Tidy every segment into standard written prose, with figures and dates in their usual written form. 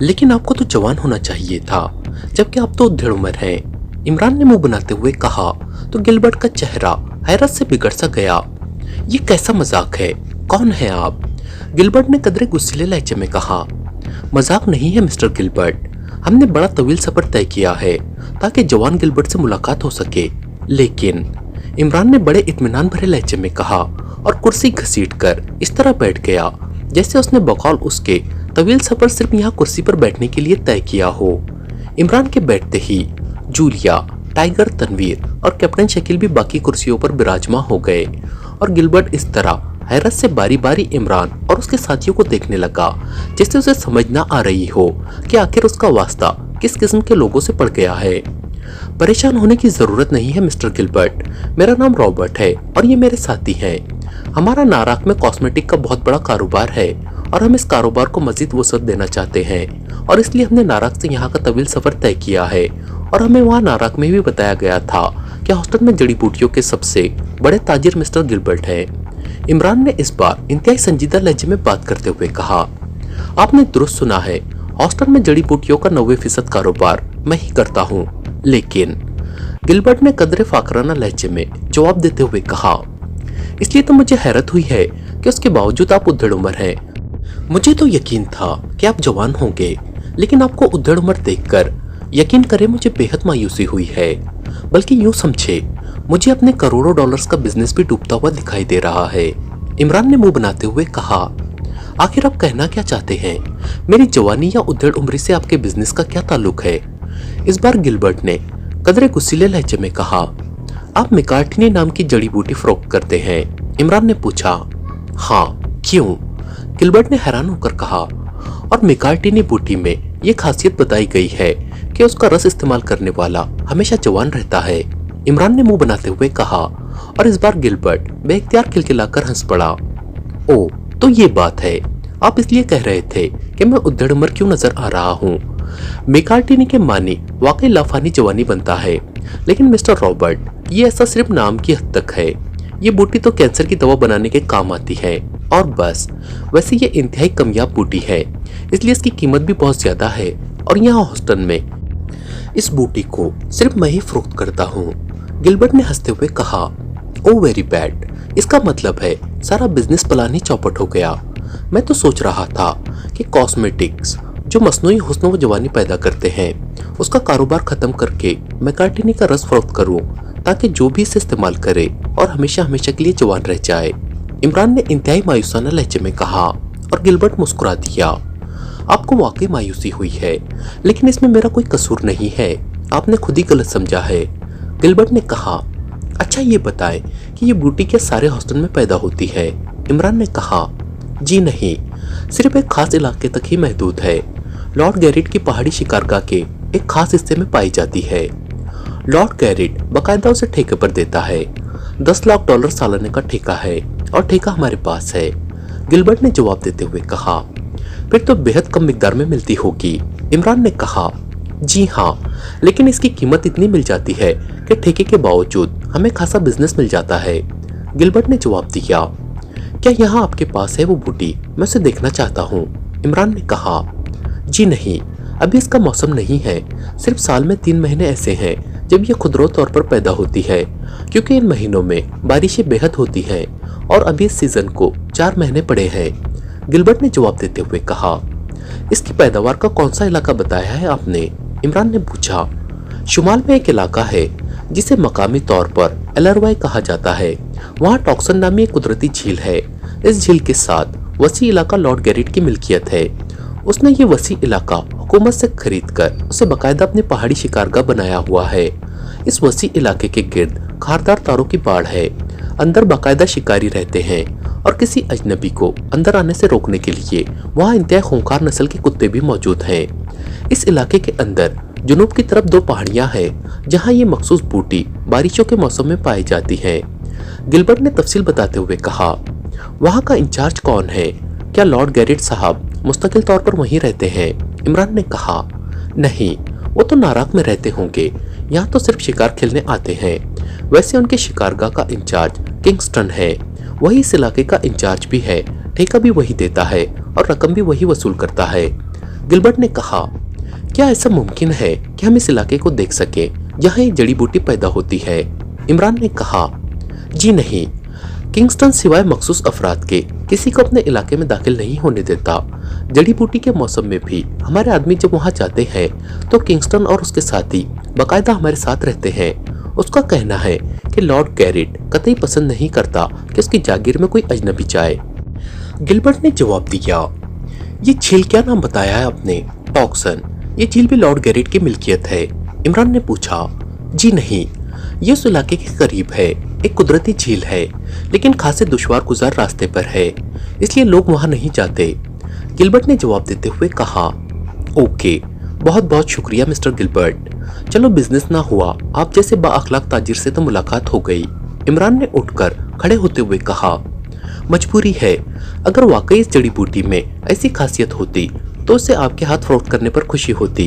लेकिन आपको तो जवान होना चाहिए था, जबकि आप तो उधेड़ उम्र हैं। इमरान ने मुंह बनाते हुए कहा तो गिलबर्ट का चेहरा हैरत से बिगड़ सा गया। ये कैसा मजाक है? कौन है आप? गिलबर्ट ने कदरे गुस्सीले लहजे में कहा। मजाक नहीं है मिस्टर गिलबर्ट, हमने बड़ा तवील सफर तय किया है ताकि जवान गिलबर्ट से मुलाकात हो सके। लेकिन इमरान ने बड़े इत्मीनान भरे लहजे में कहा और कुर्सी घसीटकर इस तरह बैठ गया जैसे उसने बकौल उसके तवील सफर सिर्फ यहाँ कुर्सी पर बैठने के लिए तय किया हो। इमरान के बैठते ही जूलिया, टाइगर, तनवीर और कैप्टन शकील भी बाकी कुर्सियों पर विराजमान हो गए और गिलबर्ट इस तरह हैरत से बारी बारी इमरान और उसके साथियों को देखने लगा जिससे उसे समझ ना आ रही हो कि आखिर उसका वास्ता किस किस्म के लोगों से पड़ गया है। परेशान होने की जरूरत नहीं है मिस्टर गिलबर्ट, मेरा नाम रॉबर्ट है और ये मेरे साथी हैं। हमारा नाराक में कॉस्मेटिक का बहुत बड़ा कारोबार है और हम इस कारोबार को मजीद वसअत देना चाहते हैं और इसलिए हमने नाराक से यहाँ का तवील सफर तय किया है। और हमें वहाँ नाराक में भी बताया गया था कि हॉस्टन में जड़ी बूटियों के सबसे बड़े ताजिर मिस्टर गिलबर्ट है। इमरान ने इस बार इंतहाई संजीदा लहजे में बात करते हुए कहा, आपने दुरुस्त सुना है, हॉस्टन में जड़ी बूटियों का 90% कारोबार मैं ही करता हूँ। लेकिन गिलबर्ट ने कदरे फाकराना लहजे में जवाब देते हुए कहा, इसलिए तो मुझे हैरत हुई है कि उसके बावजूद आप उधेड़ उम्र हैं। मुझे तो यकीन था कि आप जवान होंगे, लेकिन आपको उधेड़ उम्र देखकर यकीन करें मुझे बेहद मायूसी हुई है। बल्कि यूं समझे, मुझे अपने करोड़ों डॉलर्स का बिजनेस भी डूबता हुआ दिखाई दे रहा है। इमरान ने मुंह बनाते हुए कहा, आखिर आप कहना क्या चाहते हैं? मेरी जवानी या उधेड़ उम्र से आपके बिजनेस का क्या ताल्लुक है? इस बार गिलबर्ट ने कदरे गुस्सीले लहजे में कहा, आप मिकार्टिनी नाम की जड़ी बूटी फरोख्त करते हैं? इमरान ने पूछा। हाँ, क्यों? गिलबर्ट ने हैरान होकर कहा। और मिकार्टिनी बूटी में ये खासियत बताई गई है कि उसका रस इस्तेमाल करने वाला हमेशा जवान रहता है। इमरान ने मुंह बनाते हुए कहा और इस बार गिलबर्ट बेइख्तियार खिलखिलाकर हंस पड़ा। ओ, तो ये बात है, आप इसलिए कह रहे थे कि मैं उधेड़ उम्र क्यों नजर आ रहा हूँ। मिकार्टिनी के मानी वाकई लाफानी जवानी बनता है, लेकिन मिस्टर रॉबर्ट, ये ऐसा सिर्फ नाम की हद तक है। ये बूटी तो कैंसर की दवा बनाने के काम आती है और बस। वैसे ये इंतहाई कामयाब बूटी है, इसलिए इसकी कीमत भी बहुत ज्यादा है और यहाँ हॉस्टन में इस बूटी को सिर्फ मैं ही फरोख्त करता हूँ। गिलबर्ट ने हंसते हुए कहा, ओ वेरी बैड, इसका मतलब है सारा बिजनेस प्लान ही चौपट हो गया। मैं तो सोच रहा था कि कॉस्मेटिक्स जो मसनूई हुस्न व जवानी पैदा करते हैं उसका कारोबार खत्म करके मैकार्टिनी का रस फरोख्त करूं ताकि जो भी इसे इस्तेमाल करे और हमेशा हमेशा के लिए जवान रह जाए। इमरान ने इंतहाई मायूसाना लहजे में कहा और गिलबर्ट मुस्कुरा दिया। आपको वाकई मायूसी हुई है, लेकिन इसमें मेरा कोई कसूर नहीं है, आपने खुद ही गलत समझा है। गिलबर्ट ने कहा, अच्छा ये बताएं कि ये बूटी क्या सारे हॉस्टन में पैदा होती है? इमरान ने कहा, जी नहीं, सिर्फ एक खास इलाके तक ही महदूद है। लॉर्ड गैरिट की पहाड़ी शिकारगाह के एक खास हिस्से में पाई जाती है। लॉर्ड गैरिट बाकायदा उसे ठेके पर देता है। 10 लाख डॉलर सालाने का ठेका है और ठेका हमारे पास है। गिलबर्ट ने जवाब देते हुए कहा, फिर तो बेहद कम मिकदार में मिलती होगी। इमरान ने कहा, जी हाँ, लेकिन इसकी कीमत इतनी मिल जाती है कि ठेके के बावजूद हमें खासा बिजनेस मिल जाता है। गिलबर्ट ने जवाब दिया, क्या यहाँ आपके पास है वो बूटी? मैं उसे देखना चाहता हूँ। इमरान ने कहा, जी नहीं, अभी इसका मौसम नहीं है। सिर्फ साल में 3 महीने ऐसे हैं जब यह खुदरो तौर पर पैदा होती है, क्योंकि इन महीनों में बारिशें बेहद होती हैं और अभी इस सीजन को 4 महीने पड़े हैं। गिलबर्ट ने जवाब देते हुए कहा, इसकी पैदावार का कौन सा इलाका बताया है आपने? इमरान ने पूछा। शुमाल में एक इलाका है जिसे मकामी तौर पर एलरवाई कहा जाता है। वहाँ टॉक्सन नामी एक कुदरती झील है। इस झील के साथ वसी इलाका लॉर्ड गैरिट की मिल्कियत है। उसने ये वसी इलाका हुकूमत से खरीद कर उसे बाकायदा अपनी पहाड़ी शिकारगाह बनाया हुआ है। इस वसी इलाके के गिर्द खारदार तारों की बाड़ है। अंदर बाकायदा शिकारी रहते हैं और किसी अजनबी को अंदर आने से रोकने के लिए वहाँ इंतहाई खूंखार नस्ल के कुत्ते भी मौजूद हैं। इस इलाके के अंदर जुनूब की तरफ 2 पहाड़ियाँ हैं जहाँ ये मखसूस बूटी बारिशों के मौसम में पाई जाती हैं। गिलबर्ट ने तफसील बताते हुए कहा, वहाँ का इंचार्ज कौन है? क्या लॉर्ड गैरिट साहब मुस्तकिल तौर पर वहीं रहते हैं? इमरान ने कहा, नहीं, वो तो नाराक में रहते होंगे, यहाँ तो सिर्फ शिकार खेलने आते हैं। वैसे उनके शिकारगाह का इंचार्ज किंगस्टन है, वही इस इलाके का इंचार्ज भी है। ठेका भी वही देता है और रकम भी वही वसूल करता है। गिलबर्ट ने कहा, क्या ऐसा मुमकिन है कि हम इस इलाके को देख सके जहां ये जड़ी बूटी पैदा होती है? इमरान ने कहा, जी नहीं, किंगस्टन सिवाय मखसूस अफराद के किसी को अपने इलाके में दाखिल नहीं होने देता। जड़ी बूटी के मौसम में भी हमारे आदमी जब वहां जाते हैं तो किंगस्टन और उसके साथी बाकायदा हमारे साथ रहते हैं। उसका कहना है कि लॉर्ड गैरिट कतई पसंद नहीं करता कि उसकी जागीर में कोई अजनबी जाए। गिलबर्ट ने जवाब दिया, ये झील क्या नाम बताया है आपने? टॉक्सन। ये झील भी लॉर्ड गैरिट की मिल्कियत है। इमरान ने पूछा, जी नहीं, ये उस इलाके के करीब है, एक कुदरती झील है, लेकिन खासे दुश्वार गुजार रास्ते पर है, इसलिए लोग वहां नहीं जाते। गिलबर्ट ने जवाब देते हुए कहा, ओके, बहुत बहुत शुक्रिया मिस्टर गिलबर्ट। चलो बिजनेस ना हुआ, आप जैसे बाअखलाक ताजिर से तो मुलाकात हो गई। इमरान ने उठकर खड़े होते हुए कहा, मजबूरी है, अगर वाकई इस जड़ी बूटी में ऐसी खासियत होती तो उसे आपके हाथ फरोख्त करने पर खुशी होती।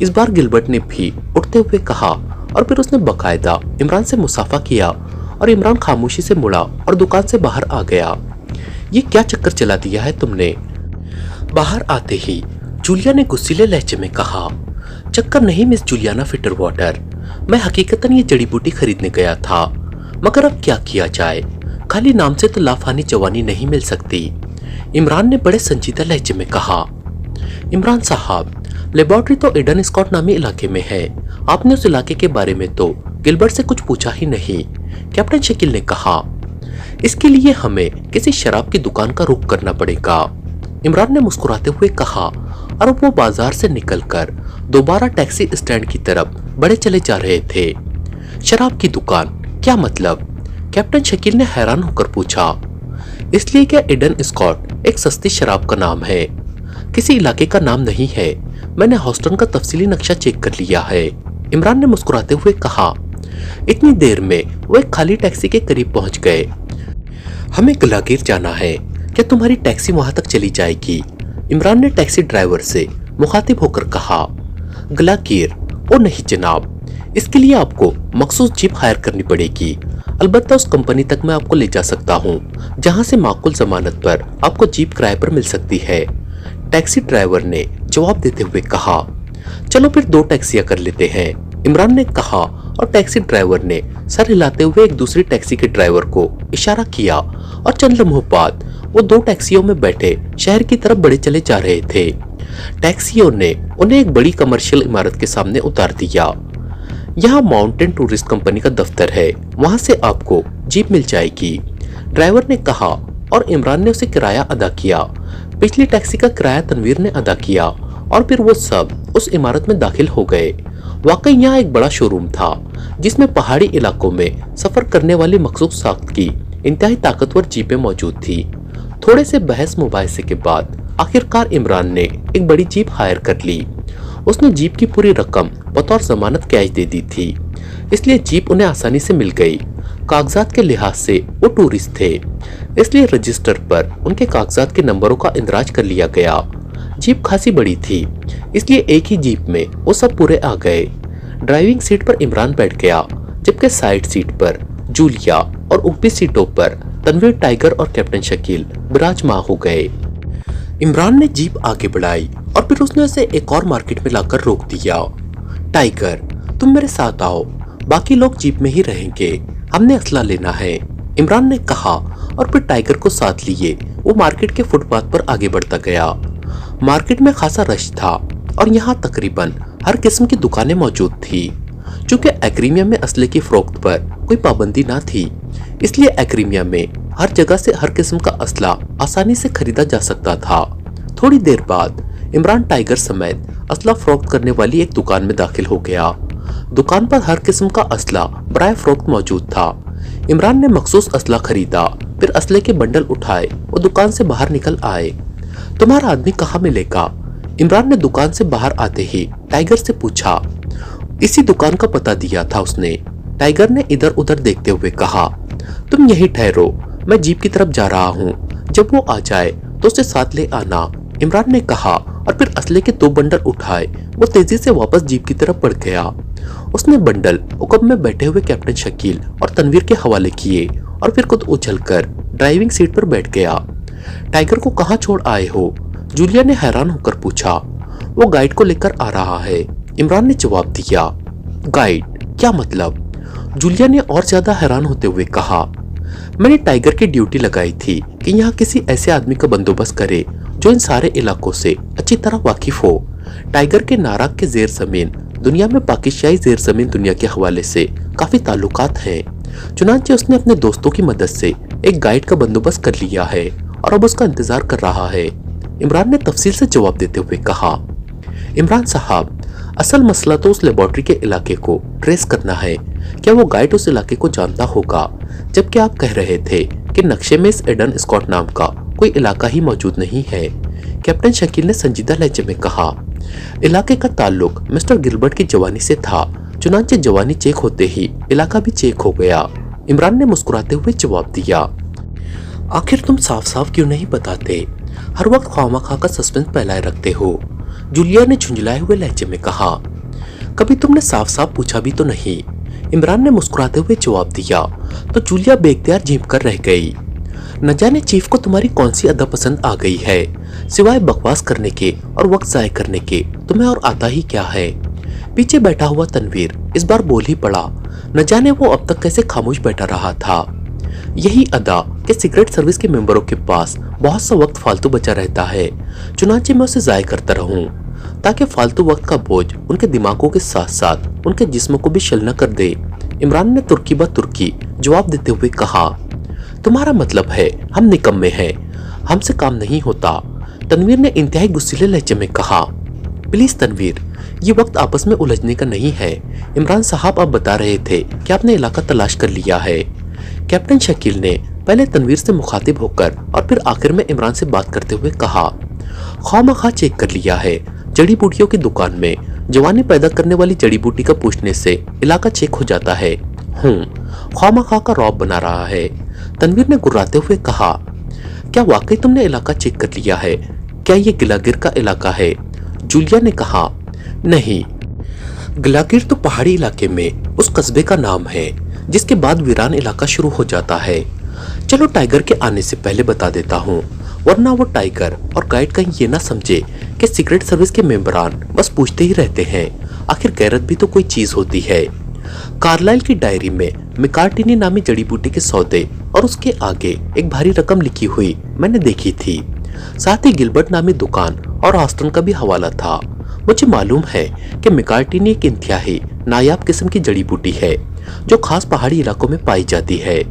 इस बार गिलबर्ट ने भी उठते हुए कहा और फिर उसने बकायदा इमरान से मुसाफा किया और इमरान खामोशी से मुड़ा और दुकान से बाहर आ गया। ये क्या चक्कर चला दिया है तुमने? बाहर आते ही जूलिया ने गुस्सीले लहजे में कहा, चक्कर नहीं मिस जूलियाना फिटरवाटर, मैं हकीकतन ये जड़ी बूटी खरीदने गया था, मगर अब क्या किया जाए, खाली नाम से तो लाफानी जवानी नहीं मिल सकती। इमरान ने बड़े संजीदा लहजे में कहा, इमरान साहब, लेबोरेटरी तो एडन स्कॉट नामी इलाके में है, आपने उस इलाके के बारे में तो गिलबर्ट से कुछ पूछा ही नहीं। कैप्टन शकील ने कहा, इसके लिए हमें किसी शराब की दुकान का रुख करना पड़ेगा। इमरान ने मुस्कुराते हुए कहा और वो बाजार से निकलकर दोबारा टैक्सी स्टैंड की तरफ बढ़े चले जा रहे थे। शराब की दुकान, क्या मतलब? कैप्टन शकील ने हैरान होकर पूछा। इसलिए क्या एडन स्कॉट एक सस्ती शराब का नाम है? किसी इलाके का नाम नहीं है, मैंने हॉस्टन का तफसीली नक्शा चेक कर लिया है। इमरान ने मुस्कुराते हुए कहा। इतनी देर में वो एक खाली टैक्सी के करीब पहुंच गए। हमें गलागीर जाना है, क्या तुम्हारी टैक्सी वहां तक चली जाएगी? इमरान ने टैक्सी ड्राइवर से मुखातिब होकर कहा। गलागीर? ओ नहीं जनाब, इसके लिए आपको मखसूस जीप हायर करनी पड़ेगी। अलबत्ता उस कंपनी तक मैं आपको ले जा सकता हूँ जहाँ से माकूल जमानत पर आपको जीप किराए पर मिल सकती है। टैक्सी ड्राइवर ने जवाब देते हुए कहा, चलो फिर 2 टैक्सियां कर लेते हैं। इमरान ने कहा और टैक्सी ड्राइवर ने सर हिलाते हुए एक दूसरी टैक्सी के ड्राइवर को इशारा किया और चंद लम्हों बाद वो 2 टैक्सियों में बैठे शहर की तरफ बढ़े चले जा रहे थे। टैक्सियों ने उन्हें एक बड़ी कमर्शियल इमारत के सामने उतार दिया। यहाँ माउंटेन टूरिस्ट कंपनी का दफ्तर है, वहां से आपको जीप मिल जाएगी, ड्राइवर ने कहा और इमरान ने उसे किराया अदा किया। पिछली टैक्सी का किराया तनवीर ने अदा किया और फिर वो सब उस इमारत में दाखिल हो गए। वाकई यहाँ एक बड़ा शोरूम था जिसमें पहाड़ी इलाकों में सफर करने वाली मखसूस साख्त की इंतहाई ताकतवर जीपें मौजूद थी। थोड़े से बहस मुबाहिसे के बाद आखिरकार इमरान ने एक बड़ी जीप हायर कर ली। उसने जीप की पूरी रकम बतौर जमानत कैश दे दी थी, इसलिए जीप उन्हें आसानी से मिल गई। कागजात के लिहाज से वो टूरिस्ट थे, इसलिए रजिस्टर पर उनके कागजात के नंबरों का इंदराज कर लिया गया। जीप खासी बड़ी थी, इसलिए एक ही जीप में वो सब पूरे आ गए। ड्राइविंग सीट पर इमरान बैठ गया, जबकि साइड सीट पर जूलिया और ऊपरी सीटों पर तनवीर, टाइगर और कैप्टन शकील विराजमान हो गए। इमरान ने जीप आगे बढ़ाई और फिर उसने उसे एक और मार्केट में लाकर रोक दिया। टाइगर, तुम मेरे साथ आओ, बाकी लोग जीप में ही रहेंगे, हमने असला लेना है, इमरान ने कहा और फिर टाइगर को साथ लिए वो मार्केट के फुटपाथ पर आगे बढ़ता गया। मार्केट में खासा रश था और यहाँ तकरीबन हर किस्म की दुकानें मौजूद थी। चूंकि एक्रीमिया में असले की फरोख्त पर कोई पाबंदी ना थी, इसलिए एक्रीमिया में हर जगह से हर किस्म का असला आसानी से खरीदा जा सकता था। थोड़ी देर बाद इमरान टाइगर समेत असला फरोख्त करने वाली एक दुकान में दाखिल हो गया। दुकान पर हर किस्म का असला बराए फरोख्त मौजूद था। इमरान ने मखसूस असला खरीदा, फिर असले के बंडल उठाए और दुकान से बाहर निकल आए। तुम्हारा आदमी कहाँ मिलेगा? इमरान ने दुकान से बाहर आते ही टाइगर से पूछा। इसी दुकान का पता दिया था उसने, टाइगर ने इधर उधर देखते हुए कहा। तुम यहीं ठहरो, मैं जीप की तरफ जा रहा हूँ, जब वो आ जाए तो उसे साथ ले आना, इमरान ने कहा और फिर असले के 2 बंडल उठाए वो तेजी से वापस जीप की तरफ बढ़ गया। उसने बंडल उकब में बैठे हुए कैप्टन शकील और तनवीर के हवाले किए और फिर खुद उछलकर ड्राइविंग सीट पर बैठ गया। टाइगर को कहाँ छोड़ आए हो? जूलिया ने हैरान होकर पूछा वो गाइड को लेकर आ रहा है। इमरान ने जवाब दिया। गाइड? क्या मतलब? जूलिया ने और ज्यादा हैरान होते हुए कहा। मैंने टाइगर की ड्यूटी लगाई थी कि यहाँ किसी ऐसे आदमी का बंदोबस्त करे जो इन सारे इलाकों से अच्छी तरह वाकिफ हो। टाइगर के नाराक के जेर जमीन दुनिया में पाकिस्तानी जेर जमीन दुनिया के हवाले से काफी ताल्लुकात हैं। चुनांचे उसने अपने दोस्तों की मदद से एक गाइड का बंदोबस्त कर लिया है और अब उसका इंतजार कर रहा है। इमरान ने तफसील से जवाब देते हुए कहा। इमरान साहब, असल मसला तो उस लेबोरेटरी के इलाके को ट्रेस करना है। क्या वो गाइड उस इलाके को जानता होगा? जबकि आप कह रहे थे कि नक्शे में इस एडन स्कॉट नाम का कोई इलाका ही मौजूद नहीं है। कैप्टन शकील ने संजीदा लहजे में कहा। इलाके का ताल्लुक मिस्टर गिलबर्ट की जवानी से था। चुनांचे जवानी चेक होते ही इलाका भी चेक हो गया। इमरान ने मुस्कुराते हुए जवाब दिया। आखिर तुम साफ साफ क्यों नहीं बताते? हर वक्त खामखा का सस्पेंस फैलाए रखते हो, जूलिया ने झुंझलाए हुए लहजे में कहा। कभी तुमने साफ साफ पूछा भी तो नहीं, इमरान ने मुस्कुराते हुए जवाब दिया। तो जूलिया बेख्तियार झिम कर रह गई। न जाने चीफ को तुम्हारी कौन सी अदा पसंद आ गई है। सिवाय बकवास करने के और वक्त जाय करने के तुम्हें और आता ही क्या है? पीछे बैठा हुआ तनवीर इस बार बोल ही पड़ा। न जाने वो अब तक कैसे खामोश बैठा रहा था। यही अदा कि सीक्रेट सर्विस के मेंबरों के पास बहुत सा वक्त फालतू बचा रहता है, चुनांचे मैं उसे जाय करता रहूं ताकि फालतू वक्त का बोझ उनके दिमागों के साथ साथ उनके जिस्म को भी शल न कर दे। इमरान ने तुर्की ब तुर्की जवाब देते हुए कहा। तुम्हारा मतलब है हम निकम्मे हैं, हमसे काम नहीं होता, तनवीर ने इंतहाई गुस्सीले लहजे में कहा। प्लीज तनवीर, ये वक्त आपस में उलझने का नहीं है। इमरान साहब आप बता रहे थे कि आपने इलाका तलाश कर लिया है। कैप्टन शकील ने पहले तनवीर से मुखातिब होकर और फिर आखिर में इमरान से बात करते हुए कहा। खामखा चेक कर लिया है। जड़ी बूटियों की दुकान में जवानी पैदा करने वाली जड़ी बूटी का पूछने से इलाका चेक हो जाता है। खामखा का रौब बना रहा है, तनवीर ने गुर्राते हुए कहा। क्या वाकई तुमने इलाका चेक कर लिया है? क्या ये गिलागिर का इलाका है? जूलिया ने कहा। नहीं, गिलागिर तो पहाड़ी इलाके में उस कस्बे का नाम है जिसके बाद वीरान इलाका शुरू हो जाता है। चलो टाइगर के आने से पहले बता देता हूँ, वरना वो टाइगर और गाइड कहीं ये ना समझे कि सीक्रेट सर्विस के मेंबरान बस पूछते ही रहते हैं। आखिर गैरत भी तो कोई चीज होती है। कार्लाइल की डायरी में मिकार्टिनी नामी जड़ी बूटी के सौदे और उसके आगे एक भारी रकम लिखी हुई मैंने देखी थी। साथ ही गिलबर्ट नामी दुकान और हॉस्टन का भी हवाला था। मुझे मालूम है कि मिकार्टिनी एक इंतहाई नायाब किस्म की जड़ी बूटी है जो खास पहाड़ी इलाकों में पाई जाती है।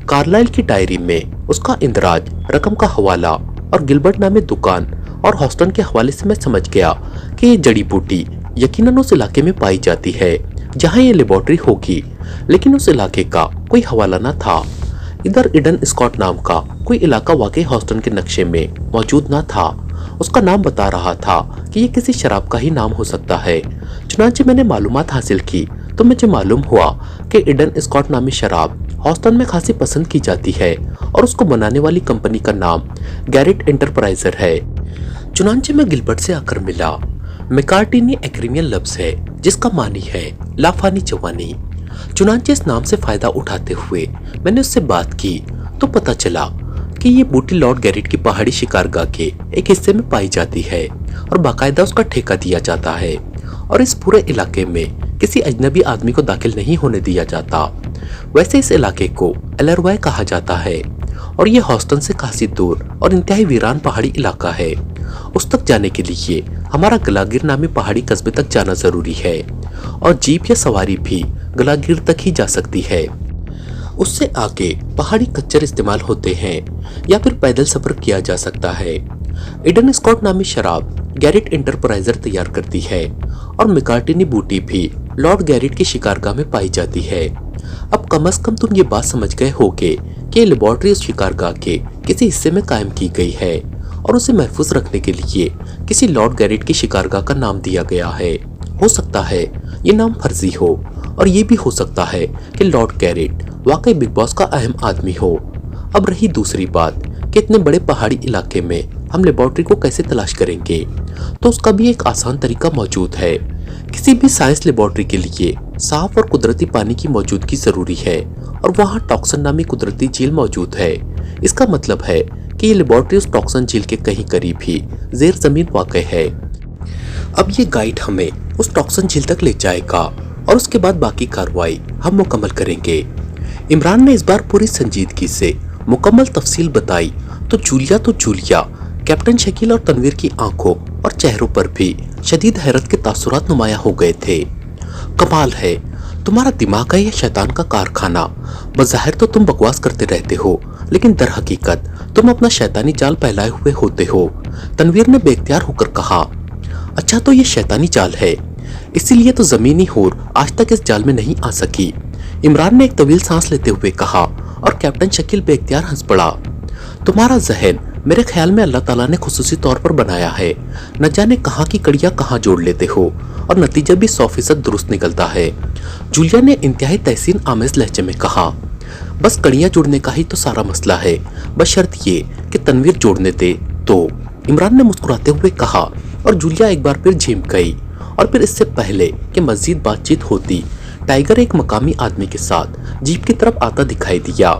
कार्लाइल की डायरी में उसका इंदराज, रकम का हवाला और गिलबर्ट नामी दुकान और हॉस्टन के हवाले से मैं समझ गया कि ये जड़ी बूटी यकीनन उस इलाके में पाई जाती है जहां ये लेबोरेटरी होगी, लेकिन उस इलाके का कोई हवाला न था। इधर इडन स्कॉट नाम का कोई इलाका वाकई हॉस्टन के नक्शे में मौजूद न था। उसका नाम बता रहा था कि ये किसी शराब का ही नाम हो सकता है। चुनांचे मैंने मालूमात हासिल की तो मुझे मालूम हुआ कि इडन स्कॉट नामी शराब हॉस्टन में खासी पसंद की जाती है और उसको बनाने वाली कंपनी का नाम गैरेट एंटरप्राइजर है। चुनांचे में गिलबर्ट से आकर मिला। मैकार्टिनी एक्रीमियन लफ्ज है जिसका मानी है लाफानी जवानी। चुनांचे इस नाम से फायदा उठाते हुए मैंने उससे बात की तो पता चला कि ये बूटी लॉर्ड गैरेट की पहाड़ी शिकारगाह के एक हिस्से में पाई जाती है और बाकायदा उसका ठेका दिया जाता है और इस पूरे इलाके में किसी अजनबी आदमी को दाखिल नहीं होने दिया जाता। वैसे इस इलाके को एलरवाय कहा जाता है और ये हॉस्टन से काफी दूर और इंतहाई वीरान पहाड़ी इलाका है। उस तक जाने के लिए हमारा गलागिर नामी पहाड़ी कस्बे तक जाना जरूरी है और जीप या सवारी भी गलागिर तक ही जा सकती है। उससे आगे पहाड़ी खच्चर इस्तेमाल होते हैं या फिर पैदल सफर किया जा सकता है। इडन स्कॉट नामी शराब गैरेट एंटरप्राइजर तैयार करती है और मिकार्टिनी बूटी भी लॉर्ड गैरेट की शिकारगाह में पाई जाती है। अब कम से कम तुम ये बात समझ गए होगे कि लेबोरेटरी उस शिकारगाह के किसी हिस्से में कायम की गई है और उसे महफूज रखने के लिए किसी लॉर्ड गैरेट की शिकारगाह का नाम दिया गया है। हो सकता है ये नाम फर्जी हो और ये भी हो सकता है कि लॉर्ड गैरेट वाकई बिग बॉस का अहम आदमी हो। अब रही दूसरी बात कि इतने बड़े पहाड़ी इलाके में हम लेबोरेटरी को कैसे तलाश करेंगे, तो उसका भी एक आसान तरीका मौजूद है। किसी भी साइंस लेबोरेटरी के लिए साफ और कुदरती पानी की मौजूदगी जरूरी है और वहाँ टॉक्सन नामी कुदरती झील मौजूद है। इसका मतलब है कि ये लेबोरेटरी उस टॉक्सन झील के कहीं करीब ही जेर जमीन वाक़ है। अब ये गाइड हमें उस टॉक्सन झील तक ले जाएगा और उसके बाद बाकी कार्रवाई हम मुकम्मल करेंगे। इमरान ने इस बार पूरी संजीदगी से मुकम्मल तफसील बताई तो जूलिया कैप्टन शकील और तनवीर की आंखों और चेहरों पर भी शदीद हैरत के तासुरात नुमाया हो गए थे। कमाल है, तुम्हारा दिमाग है या शैतान का कारखाना। बज़ाहिर तो तुम बकवास करते रहते हो, लेकिन दर हकीकत तुम अपना शैतानी जाल फैलाए हुए होते हो। तनवीर ने बेख्तियार होकर कहा। अच्छा, तो ये शैतानी जाल है, इसीलिए तो जमीनी हूर आज तक इस जाल में नहीं आ सकी। इमरान ने एक तवील सांस लेते हुए कहा और कैप्टन शकील बेख्तियार हंस पड़ा। तुम्हारा जहन मेरे ख्याल में अल्लाह ताला ने खुसूसी तौर पर बनाया है। न जाने कहाँ की कड़ियाँ कहाँ जोड़ लेते हो और नतीजा भी 100% दुरुस्त निकलता है। जूलिया ने इंतहाई तहसीन आमेज लहजे में कहा। बस कड़ियाँ जोड़ने का ही तो सारा मसला है, बस शर्त ये कि तनवीर जोड़ने दे तो। इमरान ने मुस्कुराते हुए कहा और जूलिया एक बार फिर झिम गई। और फिर इससे पहले कि मजीद बातचीत होती, टाइगर एक मकामी आदमी के साथ जीप की तरफ आता दिखाई दिया।